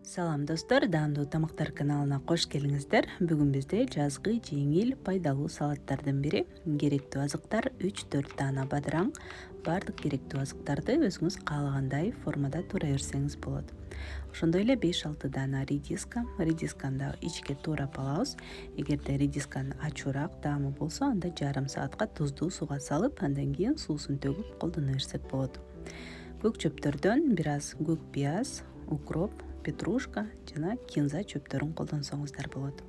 Салам достор, даамдуу тамактар каналына кош келиңиздер. Бүгүн бизде жазгы жеңил, пайдалуу салаттардын бири керектүү азыктар 3-4 даана бадыраң. Баардык керектүү азыктарды өзүңүз каалагандай формада туура берсеңиз болот. Ошондой эле 5-6 даана редиска. Редисканы да ичке туурап алабыз. Эгерде редисканын ачуураак даамы болсо, анда жарым саатка туздуу сууга салып, андан кийин суусун төгүп колдоно берсек болот. Көк чөптөрдөн бир аз көк пияз, укроп, петрушка жана кинза чөптөрүн колдонсоңуздар болот.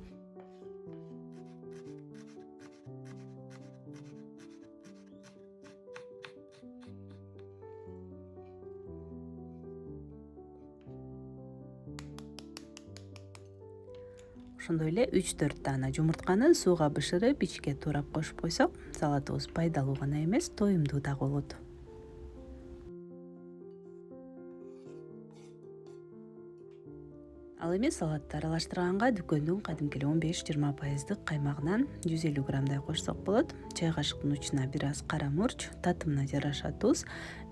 Ошондой эле 3-4 даана жумуртканы сууга бышырып ичке туурап кошуп койсок, салатыбыз пайдалуу гана эмес, тоюмдуу дагы болот. Ал эми салатты аралаштырганга дүкөндүн кадимки эле 15-20% каймагынан 150 граммдай кошсок болот. Чай кашыктын учуна бир аз кара мурч, татымына жараша туз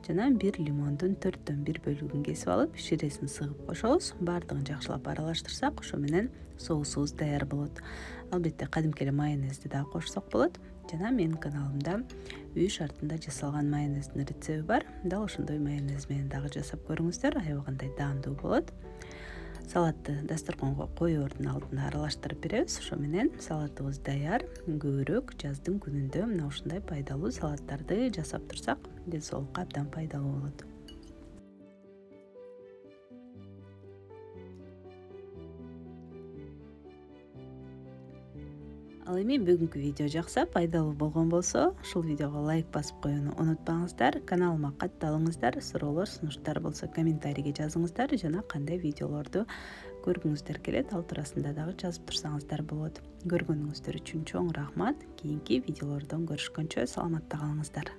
жана бир лимондун 4/1 бөлүгүн кесип алып, ширесин сыгып кошобуз. Баардыгын жакшылап аралаштырсак, ошо менен соусубуз даяр болот. Албетте кадимки эле майонезди дагы кошсок болот. Жана менин каналымда үй шартында жасалган майонездин рецеби бар. Дал ошондой майонез менен дагы жасап көрүңүздөр, аябагандай даамдуу болот. Салатты дасторконго коюордун алдында аралаштырып беребиз. Ошо менен салатыбыз даяр. Көбүрөөк жаздын күнүндө мына ушундай пайдалуу салаттарды жасап турсак, ден соолукка абдан пайдалуу болот. Ал эми бүгүнкү видео жакса, пайдалуу болгон болсо, ушул видеого лайк басып коюуну унутпаңыздар. Каналыма катталыңыздар. Суроолор, сунуштар болсо комментарийге жазыңыздар жана кандай видеолорду көргүңүздөр келет, ал туурасында дагы жазып турсаңыздар болот. Көргөнүңүздөр үчүн чоң рахмат. Кийинки видеолордон көрүшкөнчө саламатта калыңыздар.